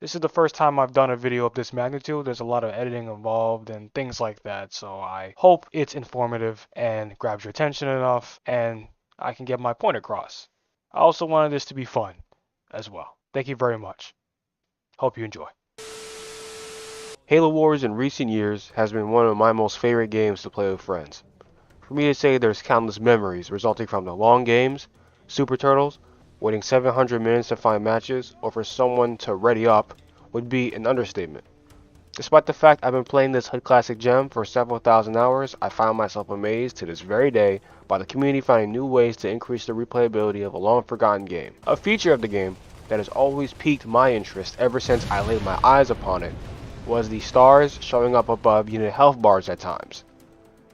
This is the first time I've done a video of this magnitude. There's a lot of editing involved and things like that, so I hope it's informative and grabs your attention enough and I can get my point across. I also wanted this to be fun as well. Thank you very much. Hope you enjoy. Halo Wars in recent years has been one of my most favorite games to play with friends. For me to say there's countless memories resulting from the long games, Super Turtles, waiting 700 minutes to find matches, or for someone to ready up would be an understatement. Despite the fact I've been playing this Hood Classic gem for several thousand hours, I found myself amazed to this very day by the community finding new ways to increase the replayability of a long forgotten game. A feature of the game that has always piqued my interest ever since I laid my eyes upon it was the stars showing up above unit health bars at times.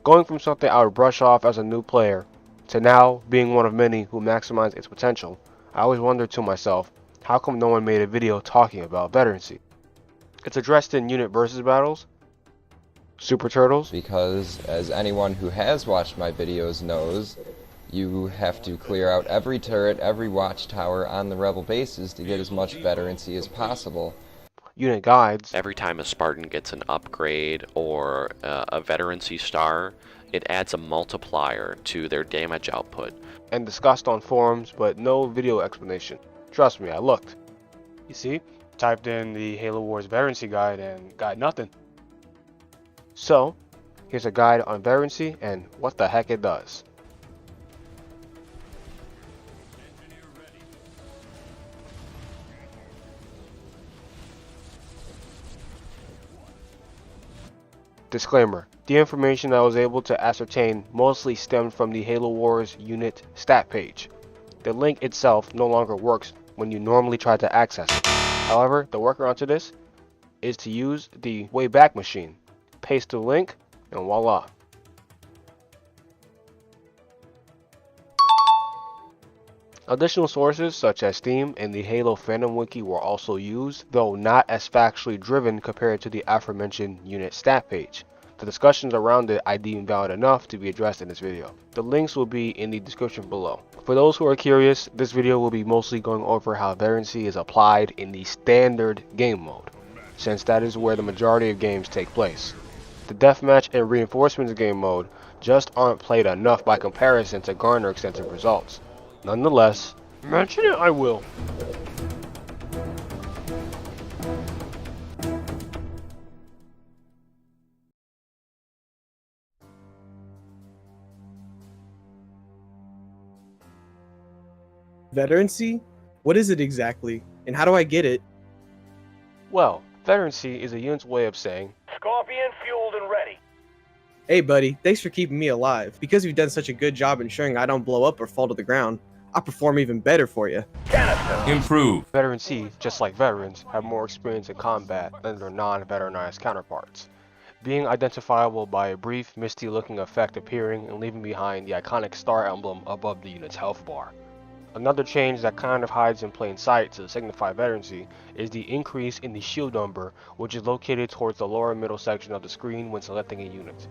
Going from something I would brush off as a new player to now being one of many who maximize its potential, I always wondered to myself, how come no one made a video talking about Veterancy? It's addressed in unit versus battles, Super Turtles, because as anyone who has watched my videos knows, you have to clear out every turret, every watchtower on the rebel bases to get as much veterancy as possible. unit guides, Every time a Spartan gets an upgrade or a veterancy star, it adds a multiplier to their damage output. and discussed on forums, but no video explanation. Trust me, I looked. You see, typed in the Halo Wars Veterancy Guide and got nothing. So, here's a guide on Veterancy and what the heck it does. Disclaimer: the information I was able to ascertain mostly stemmed from the Halo Wars unit stat page. The link itself no longer works when you normally try to access it. However, the workaround to this is to use the Wayback Machine. Paste the link and voila. Additional sources such as Steam and the Halo Fandom Wiki were also used, though not as factually driven compared to the aforementioned unit stat page. The discussions around it I deem valid enough to be addressed in this video. The links will be in the description below. For those who are curious, this video will be mostly going over how veterancy is applied in the standard game mode, since that is where the majority of games take place. The deathmatch and reinforcements game mode just aren't played enough by comparison to garner extensive results. Nonetheless, mention it I will. Veterancy? What is it exactly? And how do I get it? Well, veterancy is a unit's way of saying, Scorpion fueled and ready. Hey buddy, thanks for keeping me alive. Because you've done such a good job ensuring I don't blow up or fall to the ground, I'll perform even better for you. Canister. Improve. veterancy, just like veterans, have more experience in combat than their non-veteranized counterparts, being identifiable by a brief, misty-looking effect appearing and leaving behind the iconic star emblem above the unit's health bar. Another change that kind of hides in plain sight to signify veterancy is the increase in the shield number, which is located towards the lower middle section of the screen when selecting a unit.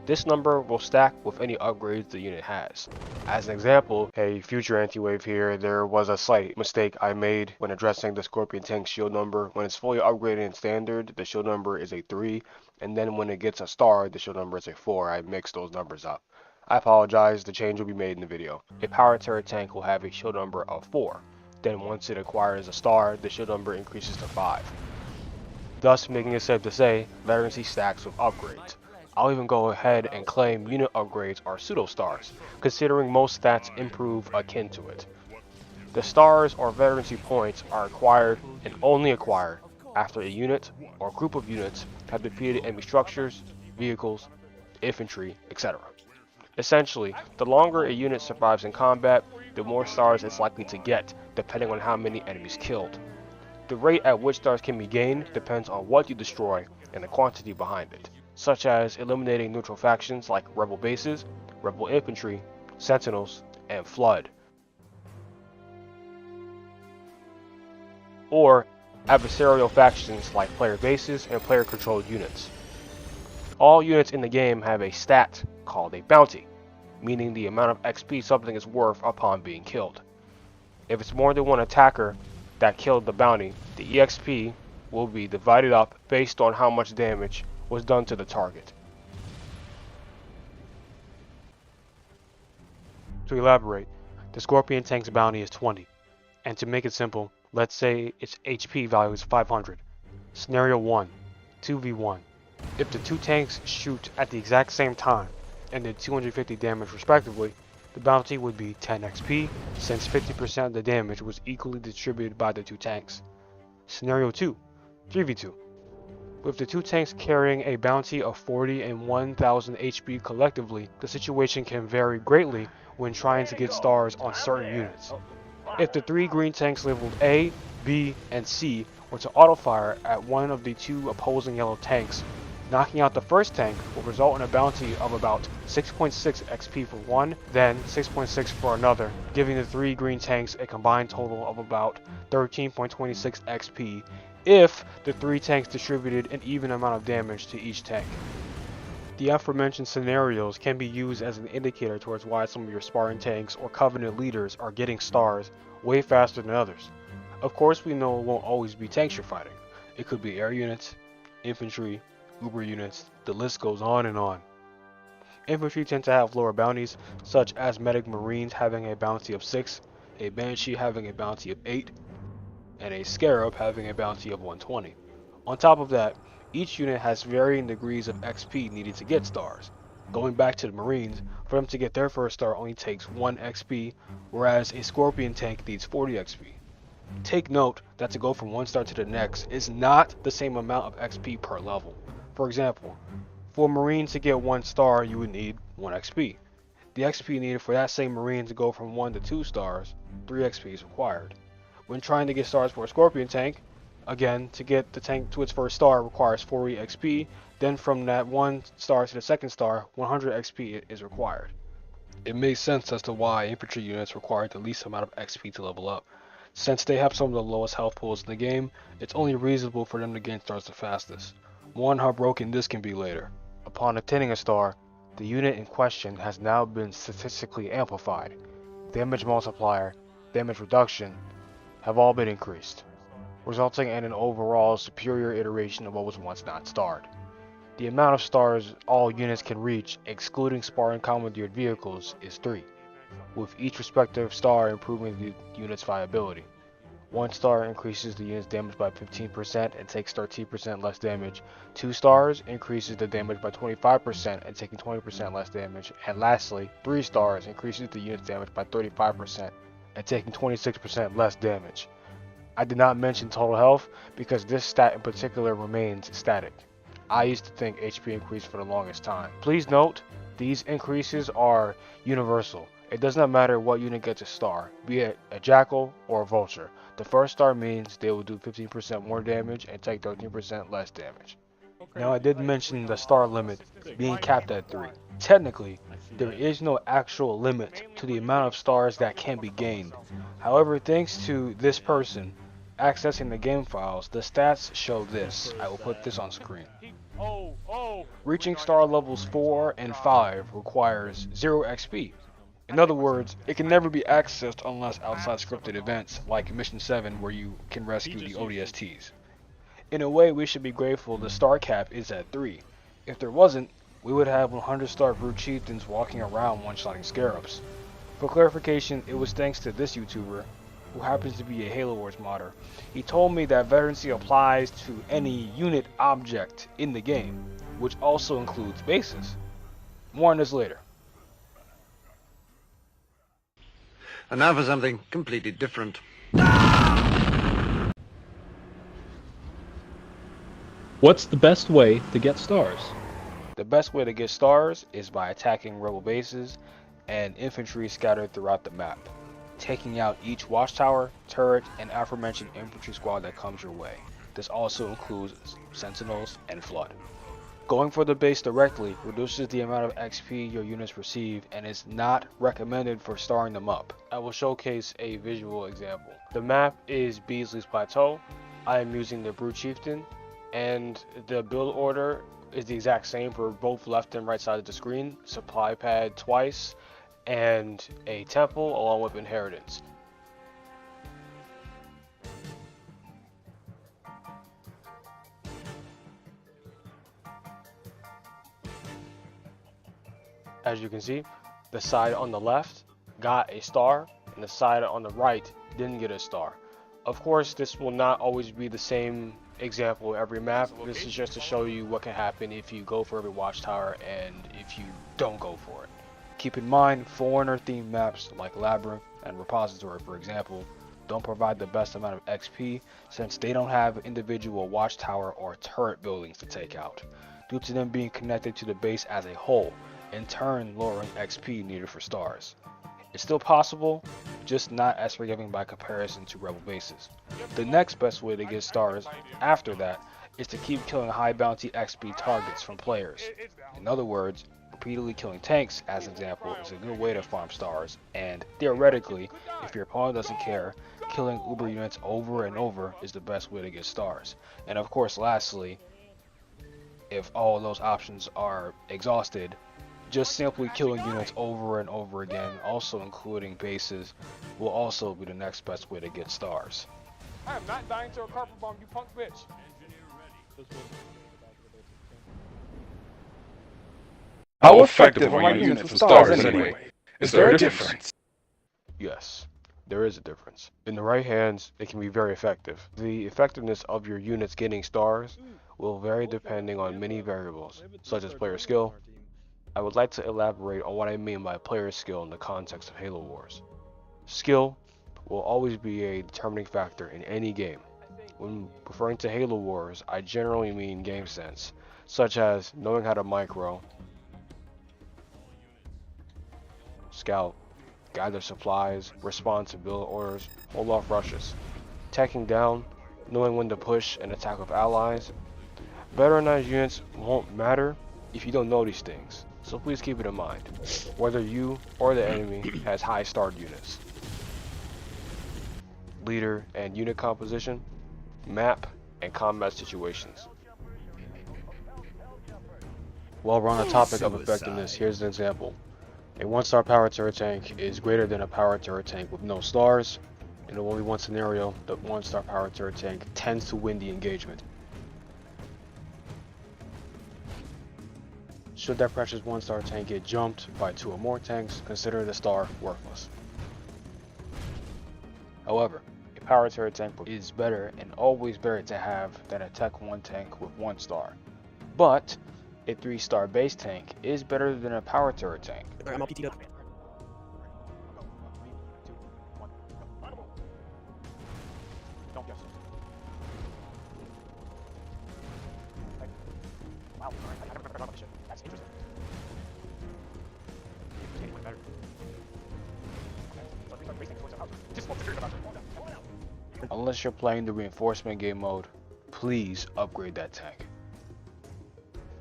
This number will stack with any upgrades the unit has. As an example, a future anti-wave here, there was a slight mistake I made when addressing the Scorpion tank shield number. When it's fully upgraded in standard, the shield number is a 3, and then when it gets a star, the shield number is a 4. I mixed those numbers up. I apologize, the change will be made in the video. A power turret tank will have a shield number of 4. Then once it acquires a star, the shield number increases to 5. Thus making it safe to say, veterancy stacks with upgrades. I'll even go ahead and claim unit upgrades are pseudo-stars, considering most stats improve akin to it. The stars or veterancy points are acquired and only acquired after a unit or group of units have defeated enemy structures, vehicles, infantry, etc. Essentially, the longer a unit survives in combat, the more stars it's likely to get, depending on how many enemies killed. The rate at which stars can be gained depends on what you destroy and the quantity behind it, such as eliminating neutral factions like rebel bases, rebel infantry, sentinels, and flood, or adversarial factions like player bases and player controlled units. All units in the game have a stat called a bounty, meaning the amount of XP something is worth upon being killed. If it's more than one attacker that killed the bounty, the EXP will be divided up based on how much damage was done to the target. To elaborate, the Scorpion tank's bounty is 20, and to make it simple, let's say its HP value is 500. Scenario 1, 2v1. If the two tanks shoot at the exact same time and did 250 damage respectively, the bounty would be 10 XP since 50% of the damage was equally distributed by the two tanks. Scenario 2, 3v2. With the two tanks carrying a bounty of 40 and 1000 HP collectively, the situation can vary greatly when trying to get stars on certain units. If the three green tanks labeled A, B, and C were to auto-fire at one of the two opposing yellow tanks, knocking out the first tank will result in a bounty of about 6.6 XP for one, then 6.6 for another, giving the three green tanks a combined total of about 13.26 XP if the three tanks distributed an even amount of damage to each tank. The aforementioned scenarios can be used as an indicator towards why some of your sparring tanks or Covenant leaders are getting stars way faster than others. Of course, we know it won't always be tanks you're fighting. It could be air units, infantry, Uber units, the list goes on and on. Infantry tend to have lower bounties, such as Medic Marines having a bounty of 6, a Banshee having a bounty of 8, and a Scarab having a bounty of 120. On top of that, each unit has varying degrees of XP needed to get stars. Going back to the Marines, for them to get their first star only takes 1 XP, whereas a Scorpion tank needs 40 XP. Take note that to go from one star to the next is not the same amount of XP per level. For example, for a Marine to get 1 star, you would need 1 XP. The XP needed for that same Marine to go from 1 to 2 stars, 3 XP is required. When trying to get stars for a Scorpion tank, again, to get the tank to its first star requires 40 XP, then from that 1 star to the second star, 100 XP is required. It makes sense as to why infantry units require the least amount of XP to level up. Since they have some of the lowest health pools in the game, it's only reasonable for them to gain stars the fastest. More on how broken this can be later. Upon attaining a star, the unit in question has now been statistically amplified. Damage multiplier, damage reduction, have all been increased, resulting in an overall superior iteration of what was once not starred. The amount of stars all units can reach, excluding sparring commandeered vehicles, is 3, with each respective star improving the unit's viability. 1 star increases the unit's damage by 15% and takes 13% less damage. 2 stars increases the damage by 25% and taking 20% less damage. And lastly, 3 stars increases the unit's damage by 35% and taking 26% less damage. I did not mention total health because this stat in particular remains static. I used to think HP increased for the longest time. Please note, these increases are universal. It does not matter what unit gets a star, be it a Jackal or a Vulture. The first star means they will do 15% more damage and take 13% less damage. Now I did mention the star limit being capped at 3. Technically, there is no actual limit to the amount of stars that can be gained. However, thanks to this person accessing the game files, the stats show this. I will put this on screen. Reaching star levels 4 and 5 requires 0 XP. In other words, it can never be accessed unless outside scripted events like Mission 7 where you can rescue the ODSTs. In a way, we should be grateful the star cap is at 3. If there wasn't, we would have 100 star brute chieftains walking around one-shotting scarabs. For clarification, it was thanks to this YouTuber, who happens to be a Halo Wars modder. He told me that Veterancy applies to any unit object in the game, which also includes bases. More on this later. And now for something completely different. What's the best way to get stars? The best way to get stars is by attacking rebel bases and infantry scattered throughout the map, taking out each watchtower, turret, and aforementioned infantry squad that comes your way. This also includes sentinels and flood. Going for the base directly reduces the amount of XP your units receive and is not recommended for starring them up. I will showcase a visual example. The map is Beasley's Plateau. I am using the Brute Chieftain, and the build order is the exact same for both left and right sides of the screen. Supply pad twice, and a temple along with inheritance. As you can see, the side on the left got a star and the side on the right didn't get a star. Of course, this will not always be the same example every map. This is just to show you what can happen if you go for every watchtower and if you don't go for it. Keep in mind, foreigner themed maps like Labyrinth and Repository, for example, don't provide the best amount of XP since they don't have individual watchtower or turret buildings to take out, due to them being connected to the base as a whole, in turn lowering XP needed for stars. It's still possible, just not as forgiving by comparison to rebel bases. The next best way to get stars after that is to keep killing high bounty XP targets from players. In other words, repeatedly killing tanks, as an example, is a good way to farm stars, and theoretically, if your opponent doesn't care, killing uber units over and over is the best way to get stars. And of course, lastly, if all of those options are exhausted, just simply killing units over and over again, also including bases, will also be the next best way to get stars. I am not dying to a carpet bomb, you punk bitch. How effective are your units with stars anyway? Is there a difference? Yes, there is a difference. In the right hands, it can be very effective. The effectiveness of your units getting stars will vary depending on many variables, such as player skill. I would like to elaborate on what I mean by player skill in the context of Halo Wars. Skill will always be a determining factor in any game. When referring to Halo Wars, I generally mean game sense, such as knowing how to micro, scout, gather supplies, respond to build orders, hold off rushes, tacking down, knowing when to push and attack with allies. Veteranized units won't matter if you don't know these things, so please keep it in mind, whether you or the enemy has high starred units. Leader and unit composition, map, and combat situations. While we're on the topic of effectiveness, here's an example. A 1-star power turret tank is greater than a power turret tank with no stars. In a 1v1 scenario, the 1-star power turret tank tends to win the engagement. Should that precious 1-star tank get jumped by 2 or more tanks, consider the star worthless. However, a power turret tank is better and always better to have than a Tech 1 tank with 1 star. But a 3-star base tank is better than a power turret tank. Alright, I'm all PT'd up. Unless you're playing the reinforcement game mode, please upgrade that tank.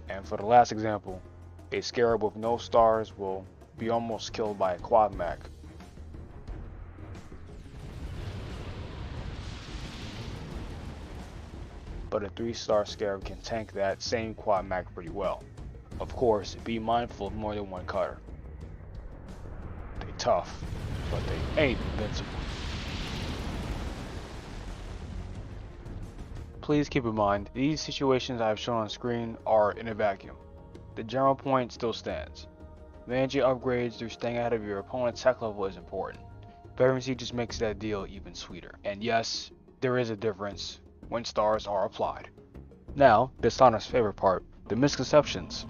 And for the last example, a Scarab with no stars will be almost killed by a quad mech. But a 3-star Scarab can tank that same quad mech pretty well. Of course, be mindful of more than one cutter. They tough, but they ain't invincible. Please keep in mind, these situations I have shown on screen are in a vacuum. The general point still stands. Managing upgrades through staying ahead of your opponent's tech level is important. Veterancy just makes that deal even sweeter. And yes, there is a difference when stars are applied. Now, Dishonor's favorite part, the misconceptions.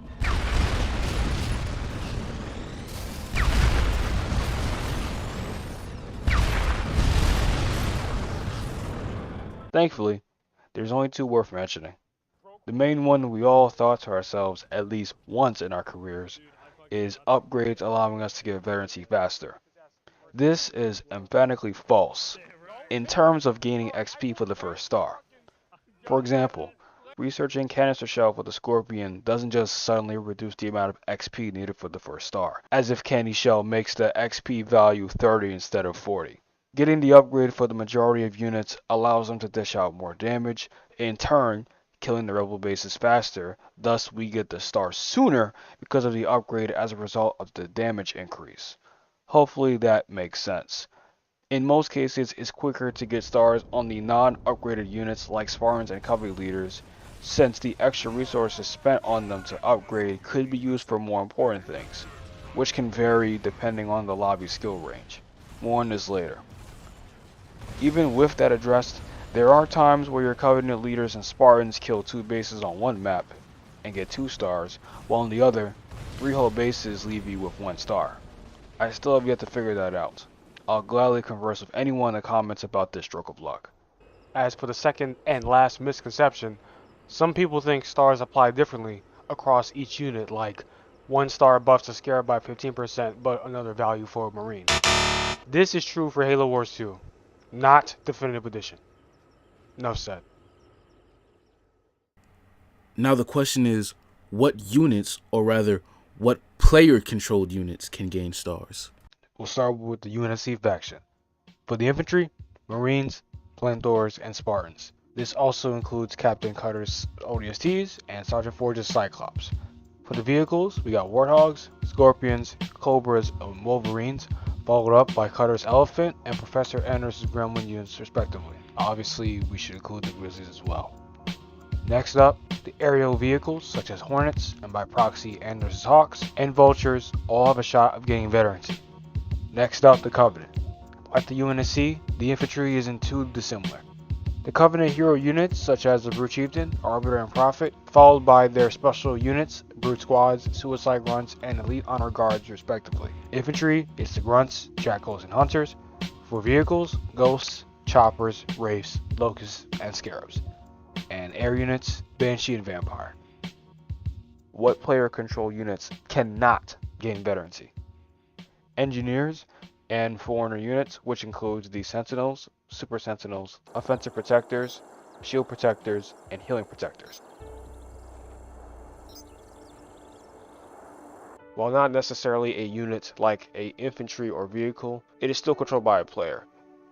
Thankfully, there's only 2 worth mentioning. The main one we all thought to ourselves at least once in our careers is upgrades allowing us to get veterancy faster. This is emphatically false in terms of gaining XP for the first star. For example, researching canister shell for the Scorpion doesn't just suddenly reduce the amount of XP needed for the first star, as if candy shell makes the XP value 30 instead of 40. Getting the upgrade for the majority of units allows them to dish out more damage, in turn killing the rebel bases faster, thus we get the star sooner because of the upgrade as a result of the damage increase. Hopefully that makes sense. In most cases, it's quicker to get stars on the non-upgraded units like Spartans and Cavalry leaders, since the extra resources spent on them to upgrade could be used for more important things. which can vary depending on the lobby skill range. More on this later. Even with that addressed, there are times where your Covenant leaders and Spartans kill 2 bases on one map and get 2 stars, while on the other, 3 whole bases leave you with 1 star. I still have yet to figure that out. I'll gladly converse with anyone in the comments about this stroke of luck. As for the second and last misconception, some people think stars apply differently across each unit, like 1 star buffs a scarab by 15% but another value for a marine. This is true for Halo Wars 2, not Definitive Edition. Enough said. Now the question is, what units, or rather, what player-controlled units can gain stars? We'll start with the UNSC faction. For the infantry, Marines, Plantors, and Spartans. This also includes Captain Cutter's ODSTs and Sergeant Forge's Cyclops. For the vehicles, we got Warthogs, Scorpions, Cobras, and Wolverines, followed up by Cutter's Elephant and Professor Anders' Gremlin units respectively. Obviously, we should include the Grizzlies as well. Next up, the aerial vehicles such as Hornets, and by proxy Anders' Hawks, and Vultures all have a shot of getting veterancy. Next up, the Covenant. Like the UNSC, the infantry isn't too dissimilar. The Covenant hero units such as the Brute Chieftain, Arbiter, and Prophet, followed by their special units, Brute Squads, Suicide Grunts, and Elite Honor Guards respectively. Infantry is the Grunts, Jackals, and Hunters. For vehicles, Ghosts, Choppers, Wraiths, Locusts, and Scarabs. And air units, Banshee and Vampire. What player control units cannot gain veterancy? Engineers and Foreigner units, which includes the Sentinels, Super Sentinels, Offensive Protectors, Shield Protectors, and Healing Protectors. While not necessarily a unit like a infantry or vehicle, it is still controlled by a player.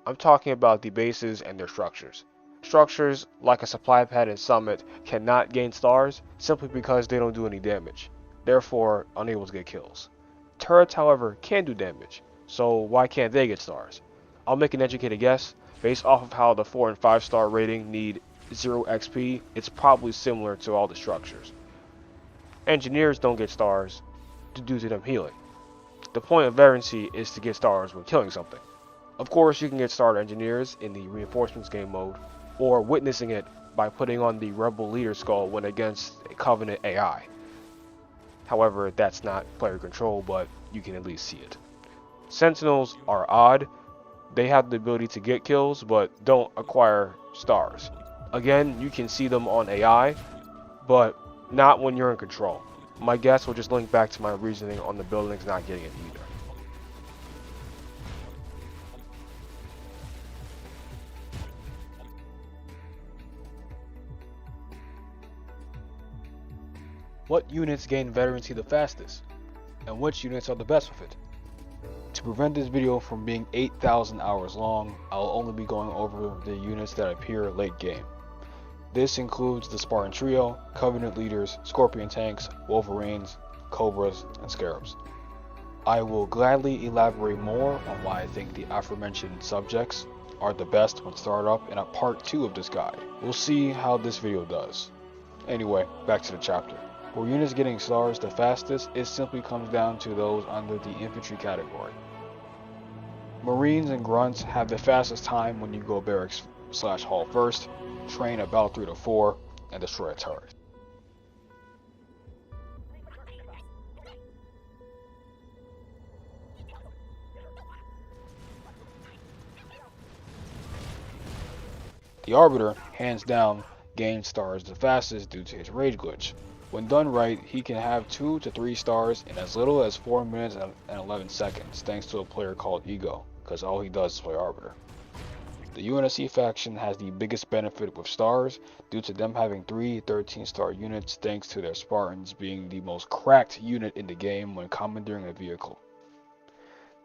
I'm talking about the bases and their structures. Structures like a supply pad and summit cannot gain stars simply because they don't do any damage, therefore unable to get kills. Turrets, however, can do damage, so why can't they get stars? I'll make an educated guess. Based off of how the 4 and 5 star rating need 0 XP, it's probably similar to all the structures. Engineers don't get stars due to them healing. The point of veterancy is to get stars when killing something. Of course, you can get starter engineers in the reinforcements game mode, or witnessing it by putting on the Rebel Leader skull when against a Covenant AI. However, that's not player control, but you can at least see it. Sentinels are odd. They have the ability to get kills, but don't acquire stars. Again, you can see them on AI, but not when you're in control. My guess will just link back to my reasoning on the buildings not getting it either. What units gain veterancy the fastest? And which units are the best with it? To prevent this video from being 8,000 hours long, I'll only be going over the units that appear late game. This includes the Spartan Trio, Covenant Leaders, Scorpion Tanks, Wolverines, Cobras, and Scarabs. I will gladly elaborate more on why I think the aforementioned subjects are the best when started up in a part 2 of this guide. We'll see how this video does. Anyway, back to the chapter. For units getting stars the fastest, it simply comes down to those under the infantry category. Marines and Grunts have the fastest time when you go barracks/hall first, train about 3 to 4, and destroy a turret. The Arbiter, hands down, gains stars the fastest due to his rage glitch. When done right, he can have 2 to 3 stars in as little as 4 minutes and 11 seconds, thanks to a player called Ego, because all he does is play Arbiter. The UNSC faction has the biggest benefit with stars, due to them having 3 13-star units thanks to their Spartans being the most cracked unit in the game when commandeering a vehicle.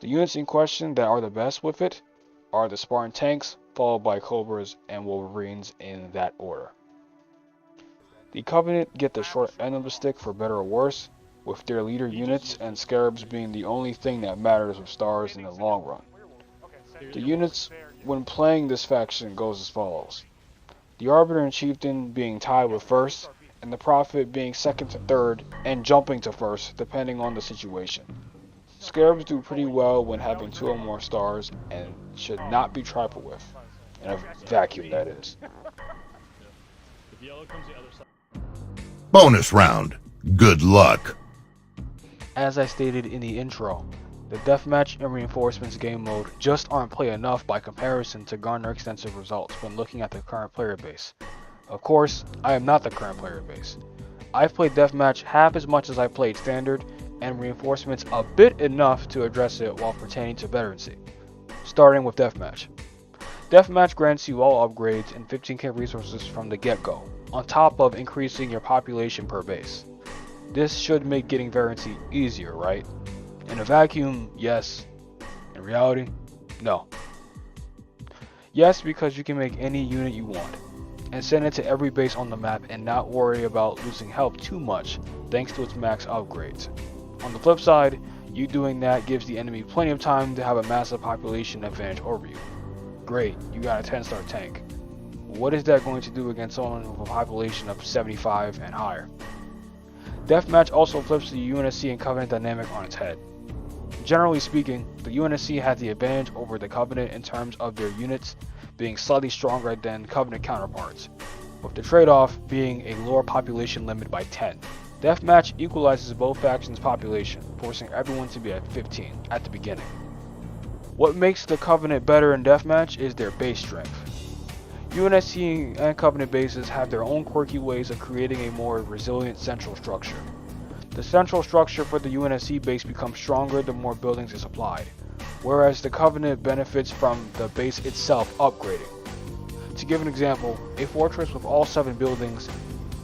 The units in question that are the best with it are the Spartan tanks, followed by Cobras and Wolverines in that order. The Covenant get the short end of the stick for better or worse, with their leader units and Scarabs being the only thing that matters with stars in the long run. The units when playing this faction goes as follows. The Arbiter and Chieftain being tied with first, and the Prophet being second to third and jumping to first depending on the situation. Scarabs do pretty well when having 2 or more stars and should not be trifled with. In a vacuum, that is. Bonus round. Good luck. As I stated in the intro, the Deathmatch and Reinforcements game mode just aren't play enough by comparison to garner extensive results when looking at the current player base. Of course, I am not the current player base. I've played Deathmatch half as much as I played Standard, and Reinforcements a bit enough to address it while pertaining to Veterancy. Starting with Deathmatch. Deathmatch grants you all upgrades and 15k resources from the get-go, on top of increasing your population per base. This should make getting Veterancy easier, right? In a vacuum, yes. In reality, no. Yes, because you can make any unit you want, and send it to every base on the map and not worry about losing health too much thanks to its max upgrades. On the flip side, you doing that gives the enemy plenty of time to have a massive population advantage over you. Great, you got a 10-star tank. What is that going to do against someone with a population of 75 and higher? Deathmatch also flips the UNSC and Covenant dynamic on its head. Generally speaking, the UNSC has the advantage over the Covenant in terms of their units being slightly stronger than Covenant counterparts, with the trade-off being a lower population limit by 10. Deathmatch equalizes both factions' population, forcing everyone to be at 15 at the beginning. What makes the Covenant better in Deathmatch is their base strength. UNSC and Covenant bases have their own quirky ways of creating a more resilient central structure. The central structure for the UNSC base becomes stronger the more buildings is applied, whereas the Covenant benefits from the base itself upgrading. To give an example, a fortress with all 7 buildings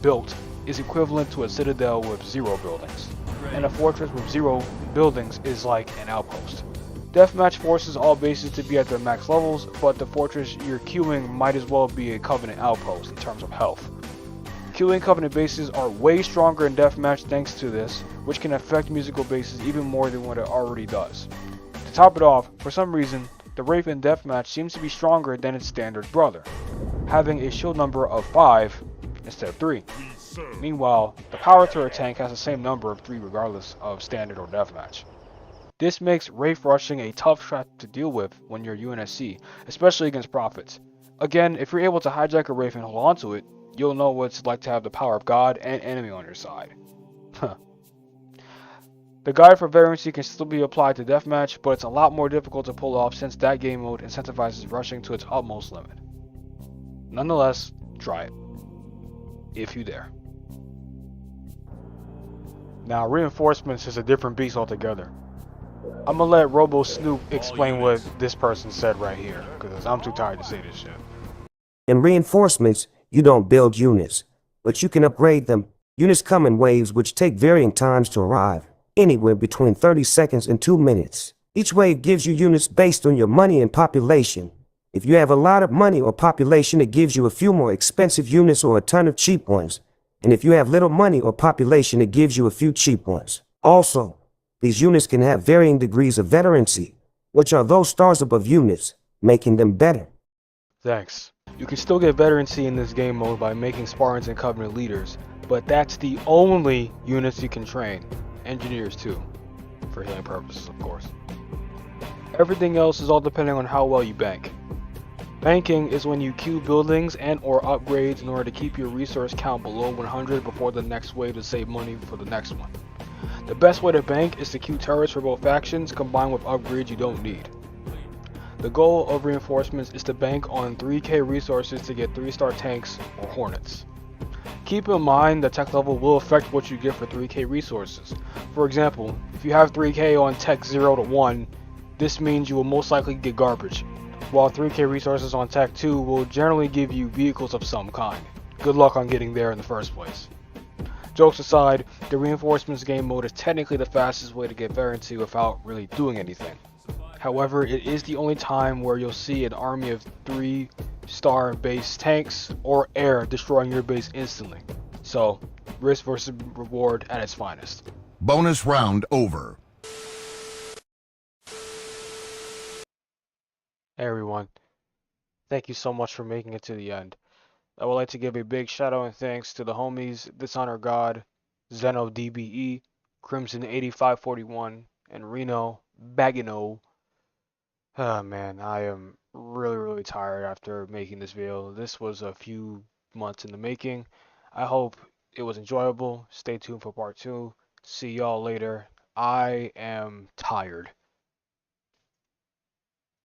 built is equivalent to a citadel with 0 buildings, and a fortress with 0 buildings is like an outpost. Deathmatch forces all bases to be at their max levels, but the fortress you're queuing might as well be a Covenant outpost in terms of health. Queuing Covenant bases are way stronger in Deathmatch thanks to this, which can affect musical bases even more than what it already does. To top it off, for some reason, the Wraith in Deathmatch seems to be stronger than its standard brother, having a shield number of 5 instead of 3. Meanwhile, the power turret tank has the same number of 3 regardless of standard or deathmatch. This makes Wraith rushing a tough threat to deal with when you're UNSC, especially against Prophets. Again, if you're able to hijack a Wraith and hold onto it, you'll know what it's like to have the power of God and enemy on your side. The guide for Veterancy can still be applied to Deathmatch, but it's a lot more difficult to pull off since that game mode incentivizes rushing to its utmost limit. Nonetheless, try it. If you dare. Now, Reinforcements is a different beast altogether. I'm gonna let Robo Snoop explain what this person said right here, because I'm too tired to say this shit. In Reinforcements, you don't build units, but you can upgrade them. Units come in waves which take varying times to arrive, anywhere between 30 seconds and 2 minutes. Each wave gives you units based on your money and population. If you have a lot of money or population, it gives you a few more expensive units or a ton of cheap ones. And if you have little money or population, it gives you a few cheap ones. Also, these units can have varying degrees of veterancy, which are those stars above units, making them better. Thanks. You can still get Veterancy in this game mode by making Spartans and Covenant leaders, but that's the only units you can train. Engineers too, for healing purposes of course. Everything else is all depending on how well you bank. Banking is when you queue buildings and or upgrades in order to keep your resource count below 100 before the next wave to save money for the next one. The best way to bank is to queue turrets for both factions combined with upgrades you don't need. The goal of Reinforcements is to bank on 3k resources to get 3-star tanks or Hornets. Keep in mind that tech level will affect what you get for 3k resources. For example, if you have 3k on tech 0 to 1, this means you will most likely get garbage, while 3k resources on tech 2 will generally give you vehicles of some kind. Good luck on getting there in the first place. Jokes aside, the Reinforcements game mode is technically the fastest way to get Veterancy without really doing anything. However, it is the only time where you'll see an army of 3-star base tanks or air destroying your base instantly. So, risk versus reward at its finest. Bonus round over. Hey everyone, thank you so much for making it to the end. I would like to give a big shout out and thanks to the homies Dishonor God, Zeno DBE, Crimson 8541, and Reno Bagino. Oh man, I am really tired after making this video. This was a few months in the making. I hope it was enjoyable. Stay tuned for part 2. See y'all later. I am tired.